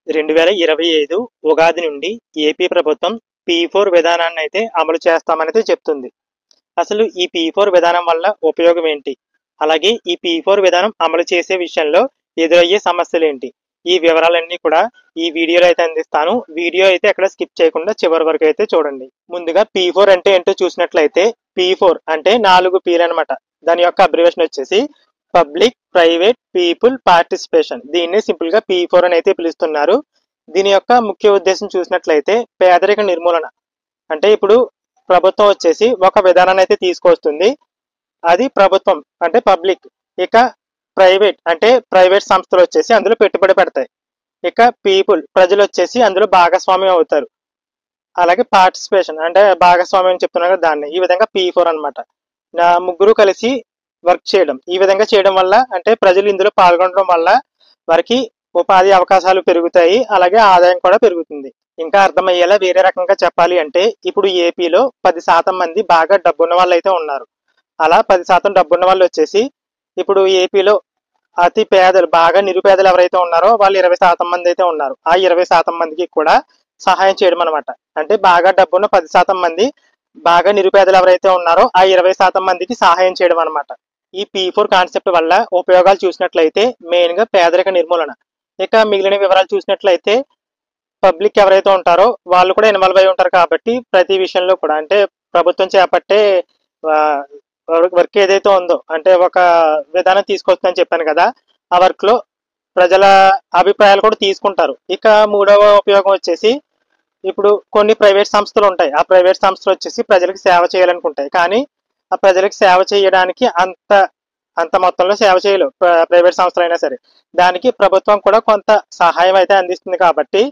2025 ఉగాది నుండి ఏపీ ప్రభుత్వం పీ4 విధానాన్నయితే అమలు చేస్తామనైతే చెప్తుంది. అసలు ఈ పీ4 విధానం వల్ల ఉపయోగం ఏంటి? అలాగే ఈ పీ4 విధానం అమలు చేసే విషయంలో ఎదురయ్యే సమస్యలేంటి? ఈ వివరాలన్నీ కూడా ఈ వీడియోలో అయితే అందిస్తాను. వీడియో అయితే ఎక్కడ స్కిప్ చేయకుండా చివరి వరకు అయితే చూడండి. ముందుగా పీ4 అంటే ఏంటో చూసినట్లయితే పీ4 అంటే 4 పీలు అనమాట. దాని యొక్క అబ్రివేషన్ వచ్చేసి పబ్లిక్, ప్రైవేట్, పీపుల్, పార్టిసిపేషన్. దీన్ని సింపుల్ గా పీ4 అని అయితే పిలుస్తున్నారు. దీని యొక్క ముఖ్య ఉద్దేశం చూసినట్లయితే పేదరిక నిర్మూలన. అంటే ఇప్పుడు ప్రభుత్వం వచ్చేసి ఒక విధానాన్ని అయితే తీసుకొస్తుంది. అది ప్రభుత్వం అంటే పబ్లిక్. ఇక ప్రైవేట్ అంటే ప్రైవేట్ సంస్థలు వచ్చేసి అందులో పెట్టుబడి పెడతాయి. ఇక పీపుల్ ప్రజలు వచ్చేసి అందులో భాగస్వామ్యం అవుతారు. అలాగే పార్టిసిపేషన్ అంటే భాగస్వామ్యం చెప్తున్నారు కదా దాన్ని. ఈ విధంగా పీ4 అనమాట. నా ముగ్గురు కలిసి వర్క్ చేయడం. ఈ విధంగా చేయడం వల్ల అంటే ప్రజలు ఇందులో పాల్గొనడం వల్ల వారికి ఉపాధి అవకాశాలు పెరుగుతాయి. అలాగే ఆదాయం కూడా పెరుగుతుంది. ఇంకా అర్థమయ్యేలా వేరే రకంగా చెప్పాలి అంటే ఇప్పుడు ఏపీలో 10% మంది బాగా డబ్బున్న వాళ్ళు అయితే ఉన్నారు. అలా 10% డబ్బున్న వాళ్ళు వచ్చేసి ఇప్పుడు ఏపీలో అతి పేదలు బాగా నిరుపేదలు ఎవరైతే ఉన్నారో వాళ్ళు 20% మంది అయితే ఉన్నారు. ఆ 20% మందికి కూడా సహాయం చేయడం అనమాట. అంటే బాగా డబ్బున్న 10% మంది బాగా నిరుపేదలు ఎవరైతే ఉన్నారో ఆ 20% మందికి సహాయం చేయడం అనమాట. ఈ పీ4 కాన్సెప్ట్ వల్ల ఉపయోగాలు చూసినట్లయితే మెయిన్ గా పేదరిక నిర్మూలన. ఇక మిగిలిన వివరాలు చూసినట్లయితే పబ్లిక్ ఎవరైతే ఉంటారో వాళ్ళు కూడా ఇన్వాల్వ్ అయి ఉంటారు కాబట్టి ప్రతి విషయంలో కూడా అంటే ప్రభుత్వం చేపట్టే వర్క్ ఏదైతే ఉందో అంటే ఒక విధానం తీసుకొస్తుందని చెప్పాను కదా, ఆ వర్క్ లో ప్రజల అభిప్రాయాలు కూడా తీసుకుంటారు. ఇక మూడవ ఉపయోగం వచ్చేసి ఇప్పుడు కొన్ని ప్రైవేట్ సంస్థలు ఉంటాయి. ఆ ప్రైవేట్ సంస్థలు వచ్చేసి ప్రజలకు సేవ చేయాలనుకుంటాయి. కానీ ఆ ప్రజలకు సేవ చేయడానికి అంత మొత్తంలో సేవ చేయలేవు ప్రైవేట్ సంస్థలు అయినా సరే. దానికి ప్రభుత్వం కూడా కొంత సహాయం అయితే అందిస్తుంది కాబట్టి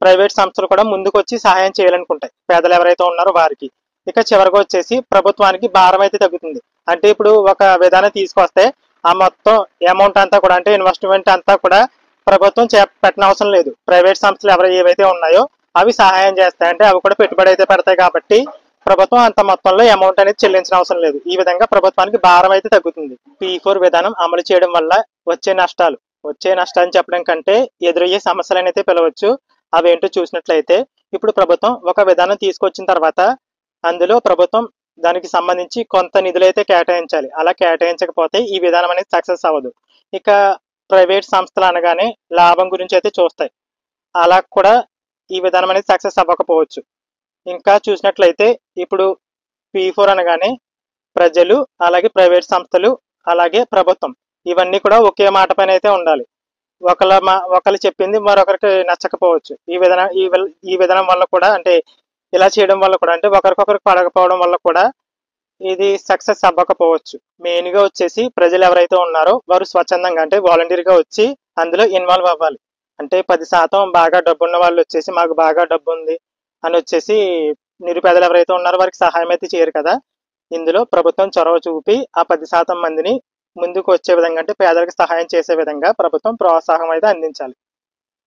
ప్రైవేట్ సంస్థలు కూడా ముందుకు వచ్చి సహాయం చేయాలనుకుంటాయి పేదలు ఎవరైతే ఉన్నారో వారికి. ఇక చివరికి వచ్చేసి ప్రభుత్వానికి భారం అయితే తగ్గుతుంది. అంటే ఇప్పుడు ఒక విధానం తీసుకొస్తే ఆ మొత్తం అమౌంట్ అంతా కూడా అంటే ఇన్వెస్ట్మెంట్ అంతా కూడా ప్రభుత్వం పెట్టనవసరం లేదు. ప్రైవేట్ సంస్థలు ఏవైతే ఉన్నాయో అవి సహాయం చేస్తాయి. అంటే అవి కూడా పెట్టుబడి అయితే పెడతాయి కాబట్టి ప్రభుత్వం అంత మొత్తంలో అమౌంట్ అనేది చెల్లించిన అవసరం లేదు. ఈ విధంగా ప్రభుత్వానికి భారం అయితే తగ్గుతుంది. పీ4 విధానం అమలు చేయడం వల్ల వచ్చే నష్టాన్ని చెప్పడం కంటే ఎదురయ్యే సమస్యలను అయితే పిలవచ్చు. అవేంటో చూసినట్లయితే ఇప్పుడు ప్రభుత్వం ఒక విధానం తీసుకొచ్చిన తర్వాత అందులో ప్రభుత్వం దానికి సంబంధించి కొంత నిధులైతే కేటాయించాలి. అలా కేటాయించకపోతే ఈ విధానం అనేది సక్సెస్ అవ్వదు. ఇక ప్రైవేట్ సంస్థలు అనగానే లాభం గురించి అయితే చూస్తాయి. అలా కూడా ఈ విధానం అనేది సక్సెస్ అవ్వకపోవచ్చు. ఇంకా చూసినట్లయితే ఇప్పుడు పీ4 అనగానే ప్రజలు, అలాగే ప్రైవేట్ సంస్థలు, అలాగే ప్రభుత్వం ఇవన్నీ కూడా ఒకే మాట పైన అయితే ఉండాలి. ఒకళ్ళు చెప్పింది మరొకరికి నచ్చకపోవచ్చు. ఈ విధానం వల్ల కూడా అంటే ఇలా చేయడం వల్ల కూడా అంటే ఒకరికొకరికి పడకపోవడం వల్ల కూడా ఇది సక్సెస్ అవ్వకపోవచ్చు. మెయిన్ గా వచ్చేసి ప్రజలు ఎవరైతే ఉన్నారో వారు స్వచ్ఛందంగా అంటే వాలంటీర్ గా వచ్చి అందులో ఇన్వాల్వ్ అవ్వాలి. అంటే 10% బాగా డబ్బున్న వాళ్ళు వచ్చేసి మాకు బాగా డబ్బు ఉంది అని వచ్చేసి నిరుపేదలు ఎవరైతే ఉన్నారో వారికి సహాయం అయితే చేయరు కదా. ఇందులో ప్రభుత్వం చొరవ చూపి ఆ 10% మందిని ముందుకు వచ్చే విధంగా అంటే పేదలకు సహాయం చేసే విధంగా ప్రభుత్వం ప్రోత్సాహం అయితే అందించాలి.